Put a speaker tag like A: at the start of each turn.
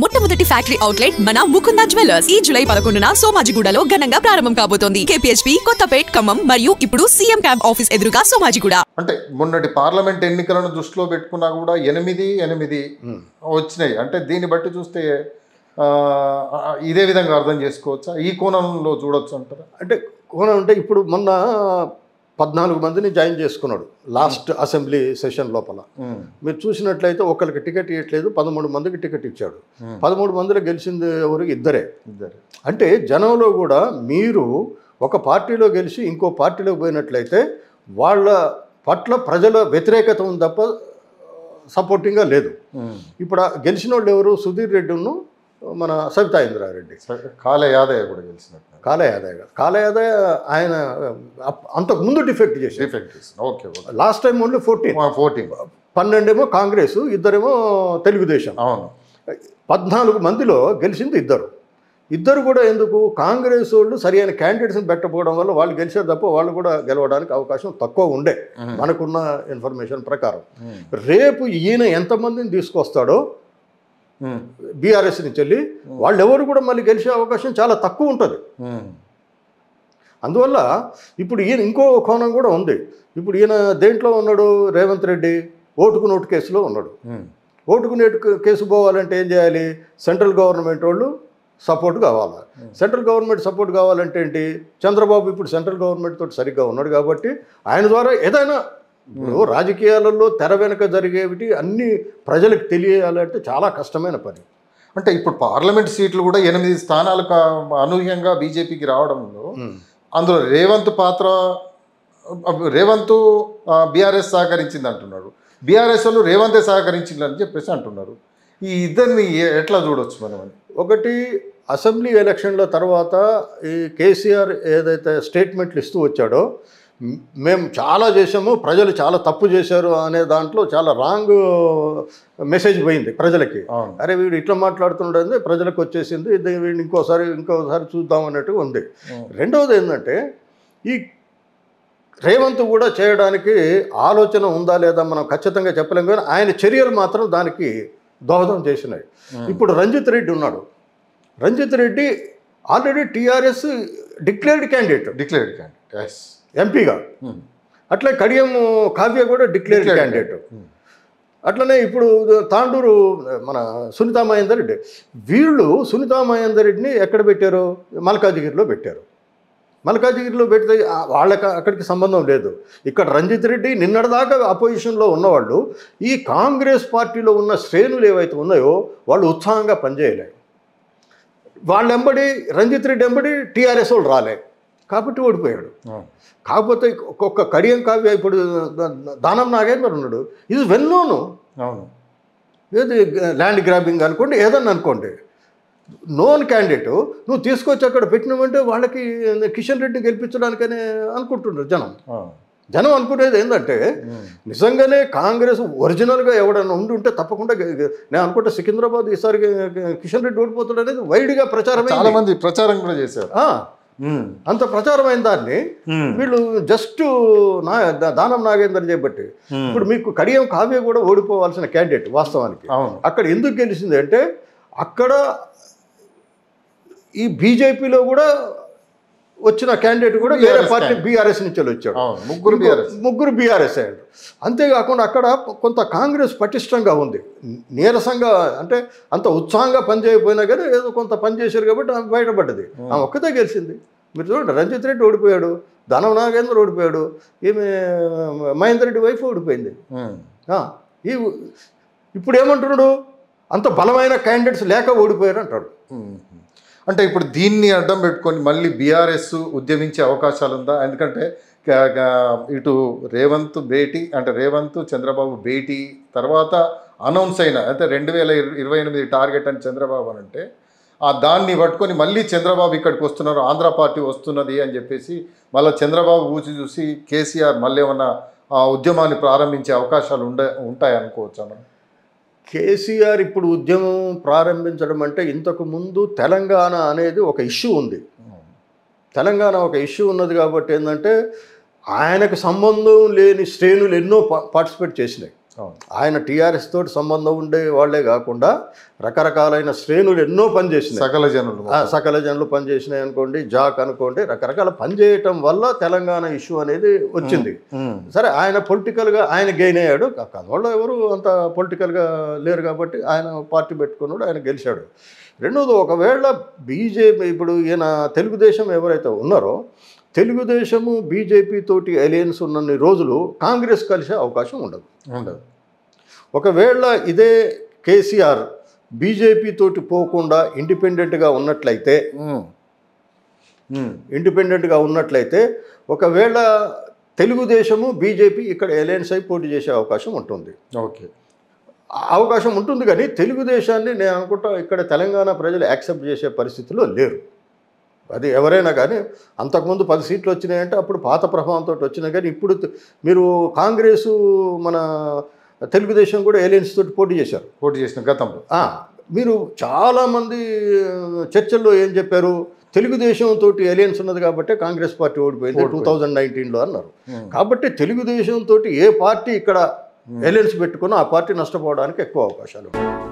A: మొట్టమొదటి factory outlet మన Mukunda jewellers ఈ జూలై 11న సోమాజిగూడలో ఘనంగా ప్రారంభం కాబోతోంది. KPHP కొత్తపేట్ ఖమ్మం మరియు ఇప్పుడు సీఎం క్యాంప్ ఆఫీస్ ఎదురుగా సోమాజిగూడ.
B: అంటే మొన్నటి పార్లమెంట్ ఎన్నికలను దృష్టిలో పెట్టుకున్నా కూడా 8 వచ్చినాయి. అంటే దీన్ని బట్టి చూస్తే ఇదే విధంగా అర్థం చేసుకోవచ్చా, ఈ కోణంలో చూడొచ్చు అంటారా?
C: అంటే కోణం అంటే ఇప్పుడు మొన్న 14 మందిని జాయిన్ చేసుకున్నాడు లాస్ట్ అసెంబ్లీ సెషన్ లోపల. మీరు చూసినట్లయితే ఒకరికి టికెట్ ఇవ్వట్లేదు, 13 మందికి టికెట్ ఇచ్చాడు. 13 మందిలో గెలిచింది ఎవరు? ఇద్దరే. అంటే జనంలో కూడా మీరు ఒక పార్టీలో గెలిచి ఇంకో పార్టీలోకి పోయినట్లయితే వాళ్ళ పట్ల ప్రజల వ్యతిరేకత ఉంది తప్ప సపోర్టింగ్గా లేదు. ఇప్పుడు గెలిచిన వాళ్ళు ఎవరు? సుధీర్ రెడ్డిను మన సబితా ఇంద్రారెడ్డి.
B: కాలే యాదయ్య కూడా గెలిచినట్టు.
C: కాలే యాదయ్య ఆయన అంతకుముందు డిఫెక్ట్ చేసి
B: ఓకే.
C: లాస్ట్ టైం ఓన్లీ 14 12 ఏమో కాంగ్రెస్, ఇద్దరేమో తెలుగుదేశం.
B: అవును.
C: 14 మందిలో గెలిచింది ఇద్దరు కూడా ఎందుకు? కాంగ్రెస్ వాళ్ళు సరైన క్యాండిడేట్స్ని పెట్టకపోవడం వల్ల వాళ్ళు గెలిచారు తప్ప వాళ్ళు కూడా గెలవడానికి అవకాశం తక్కువ ఉండే మనకున్న ఇన్ఫర్మేషన్ ప్రకారం. రేపు ఈయన ఎంతమందిని తీసుకొస్తాడో బీఆర్ఎస్ నుంచి వెళ్ళి వాళ్ళు ఎవరు కూడా మళ్ళీ గెలిచే అవకాశం చాలా తక్కువ ఉంటుంది. అందువల్ల ఇప్పుడు ఈయన ఇంకో కోణం కూడా ఉంది. ఇప్పుడు ఈయన దేంట్లో ఉన్నాడు? రేవంత్ రెడ్డి ఓటుకు నోటు కేసులో ఉన్నాడు. ఓటుకు నోటు కేసు పోవాలంటే ఏం చేయాలి? సెంట్రల్ గవర్నమెంట్ వాళ్ళు సపోర్ట్ కావాలి. సెంట్రల్ గవర్నమెంట్ సపోర్ట్ కావాలంటే ఏంటి? చంద్రబాబు ఇప్పుడు సెంట్రల్ గవర్నమెంట్ తోటి సరిగ్గా ఉన్నాడు కాబట్టి ఆయన ద్వారా ఏదైనా రాజకీయాలలో తెర వెనుక జరిగేవి అన్ని ప్రజలకు తెలియాలంటే చాలా కష్టమైన పని.
B: అంటే ఇప్పుడు పార్లమెంట్ సీట్లు కూడా 8 స్థానాలకు అనూహ్యంగా బీజేపీకి రావడంలో అందులో రేవంత్ బీఆర్ఎస్ సహకరించింది అంటున్నాడు. బీఆర్ఎస్ వాళ్ళు రేవంతే సహకరించిందని చెప్పేసి అంటున్నారు. ఈ ఇద్దరిని ఎట్లా చూడవచ్చు మనం?
C: ఒకటి, అసెంబ్లీ ఎలక్షన్ల తర్వాత ఈ కేసీఆర్ ఏదైతే స్టేట్మెంట్లు ఇస్తూ వచ్చాడో మేము చాలా చేసాము, ప్రజలు చాలా తప్పు చేశారు అనే దాంట్లో చాలా రాంగ్ మెసేజ్ పోయింది ప్రజలకి. అరే వీడు ఇట్లా మాట్లాడుతుండే ప్రజలకు వచ్చేసింది, వీడిని ఇంకోసారి చూద్దాం అన్నట్టుగా ఉంది. రెండవది ఏంటంటే ఈ రేవంత్ కూడా చేయడానికి ఆలోచన ఉందా లేదా మనం ఖచ్చితంగా చెప్పలేం, కానీ ఆయన చర్యలు మాత్రం దానికి దోహదం చేసినాయి. ఇప్పుడు రంజిత్ రెడ్డి ఉన్నాడు. Ranjith Reddy already TRS declared candidate ఎంపీగా. అట్లా కడియం కావ్య కూడా డిక్లేర్డ్ క్యాండిడేట్. అట్లనే ఇప్పుడు తాండూరు మన సునీతా మహేందర్ రెడ్డి. వీళ్ళు సునీతా మహేందర్ రెడ్డిని ఎక్కడ పెట్టారు? మల్కాజిగిరిలో పెట్టారు. మల్కాజిగిరిలో పెడితే వాళ్ళకి అక్కడికి సంబంధం లేదు. ఇక్కడ రంజిత్ రెడ్డి నిన్నటిదాకా అపోజిషన్లో ఉన్నవాళ్ళు ఈ కాంగ్రెస్ పార్టీలో ఉన్న శ్రేణులు ఏవైతే ఉన్నాయో వాళ్ళు ఉత్సాహంగా పనిచేయలే. వాళ్ళ ఎంబడి రంజిత్ రెడ్డి ఎంబడి టీఆర్ఎస్ వాళ్ళు రాలే కాబట్టి ఓడిపోయాడు. కాకపోతే ఒక్కొక్క కడియం కావ్య ఇప్పుడు దానం నాగేందర్ ఉన్నాడు. ఇది వెల్ నోను. ఏది ల్యాండ్ గ్రాబింగ్ అనుకోండి, ఏదన్నా అనుకోండి, నోన్ క్యాండిడేట్ నువ్వు తీసుకొచ్చి అక్కడ పెట్టినామంటే వాళ్ళకి కిషన్ రెడ్డిని గెలిపించడానికనే అనుకుంటున్నారు జనం అనుకునేది ఏంటంటే నిజంగానే కాంగ్రెస్ ఒరిజినల్గా ఎవడన్నా ఉంటే తప్పకుండా నేను అనుకుంటే సికింద్రాబాద్ ఈసారి కిషన్ రెడ్డి ఓడిపోతాడు అనేది వైడ్గా ప్రచారం,
B: చాలా మంది ప్రచారం కూడా చేశారు.
C: అంత ప్రచారమైన దాన్ని వీళ్ళు జస్ట్ దానం నాగేందర్ చేపట్టి ఇప్పుడు మీకు కడియం కావ్య కూడా ఓడిపోవాల్సిన క్యాండిడేట్ వాస్తవానికి. అక్కడ ఎందుకు గెలిచింది అంటే అక్కడ ఈ బీజేపీలో కూడా వచ్చిన క్యాండిడేట్ కూడా వేరే పార్టీ బీఆర్ఎస్ నుంచి వచ్చాడు. ముగ్గురు బీఆర్ఎస్ అయ్యాడు. అంతేకాకుండా అక్కడ కొంత కాంగ్రెస్ పటిష్టంగా ఉంది. నీరసంగా అంటే అంత ఉత్సాహంగా పనిచేయకపోయినా కానీ ఏదో కొంత పని చేశారు కాబట్టి ఆమె బయటపడ్డది. ఆమె ఒక్కతే గెలిచింది. మీరు చూడండి, రంజిత్ రెడ్డి ఓడిపోయాడు, దానం నాగేంద్ర ఓడిపోయాడు, ఈమె మహేందర్ రెడ్డి వైఫ్ ఓడిపోయింది. ఇప్పుడు ఏమంటున్నాడు? అంత బలమైన క్యాండిడేట్స్ లేక ఓడిపోయారు అంటాడు.
B: అంటే ఇప్పుడు దీన్ని అడ్డం పెట్టుకొని మళ్ళీ బీఆర్ఎస్ ఉద్యమించే అవకాశాలు ఉందా? ఎందుకంటే ఇటు రేవంత్ భేటీ అంటే రేవంత్ చంద్రబాబు భేటీ తర్వాత అనౌన్స్ అయిన అంటే 2028 టార్గెట్ అని చంద్రబాబు అని అంటే దాన్ని పట్టుకొని మళ్ళీ చంద్రబాబు ఇక్కడికి వస్తున్నారు, ఆంధ్ర పార్టీ వస్తున్నది అని చెప్పేసి మళ్ళీ చంద్రబాబు చూసి కేసీఆర్ మళ్ళీ ఏమన్నా ఉద్యమాన్ని ప్రారంభించే అవకాశాలు ఉంటాయనుకోవచ్చు అన్న.
C: కేసీఆర్ ఇప్పుడు ఉద్యమం ప్రారంభించడం అంటే ఇంతకు ముందు తెలంగాణ అనేది ఒక ఇష్యూ ఉంది. తెలంగాణ ఒక ఇష్యూ ఉన్నది కాబట్టి ఏంటంటే ఆయనకు సంబంధం లేని శ్రేణులు ఎన్నో పార్టిసిపేట్ చేసినాయి. ఆయన టీఆర్ఎస్ తోటి సంబంధం ఉండే వాళ్ళే కాకుండా రకరకాలైన శ్రేణులు ఎన్నో పనిచేసినాయి, సకల జనులు పనిచేసినాయి అనుకోండి, జాక్ అనుకోండి, రకరకాల పనిచేయటం వల్ల తెలంగాణ ఇష్యూ అనేది వచ్చింది. సరే ఆయన పొలిటికల్గా ఆయన గెయిన్ అయ్యాడు, వాళ్ళు ఎవరు అంత పొలిటికల్గా లేరు కాబట్టి ఆయన పార్టీ పెట్టుకున్నాడు, ఆయన గెలిచాడు. రెండోది, ఒకవేళ బీజేపీ ఇప్పుడు ఈయన తెలుగుదేశం ఎవరైతే ఉన్నారో తెలుగుదేశము బీజేపీ తోటి అలయన్స్ ఉన్నన్ని రోజులు కాంగ్రెస్ కలిసే అవకాశం ఉండదు. ఒకవేళ ఇదే కేసీఆర్ బీజేపీ తోటి పోకుండా ఇండిపెండెంట్గా ఉన్నట్లయితే ఒకవేళ తెలుగుదేశము బీజేపీ ఇక్కడ అలయన్స్ అయి పోటీ చేసే అవకాశం ఉంటుంది. అవకాశం ఉంటుంది కానీ తెలుగుదేశాన్ని నేను అనుకుంటా ఇక్కడ తెలంగాణ ప్రజలు యాక్సెప్ట్ చేసే పరిస్థితిలో లేరు. అది ఎవరైనా కానీ అంతకుముందు 10 సీట్లు వచ్చినాయంటే అప్పుడు పాత ప్రభావంతో వచ్చినాయి, కానీ ఇప్పుడు మీరు కాంగ్రెసు మన తెలుగుదేశం కూడా అలయన్స్ తోటి పోటీ చేసిన గతంలో. మీరు చాలామంది చర్చల్లో ఏం చెప్పారు, తెలుగుదేశం తోటి అలయన్స్ ఉన్నది కాబట్టి కాంగ్రెస్ పార్టీ ఓడిపోయింది 2019లో అన్నారు. కాబట్టి తెలుగుదేశం తోటి ఏ పార్టీ ఇక్కడ అలయన్స్ పెట్టుకున్నా ఆ పార్టీ నష్టపోవడానికి ఎక్కువ అవకాశాలు ఉన్నాయి.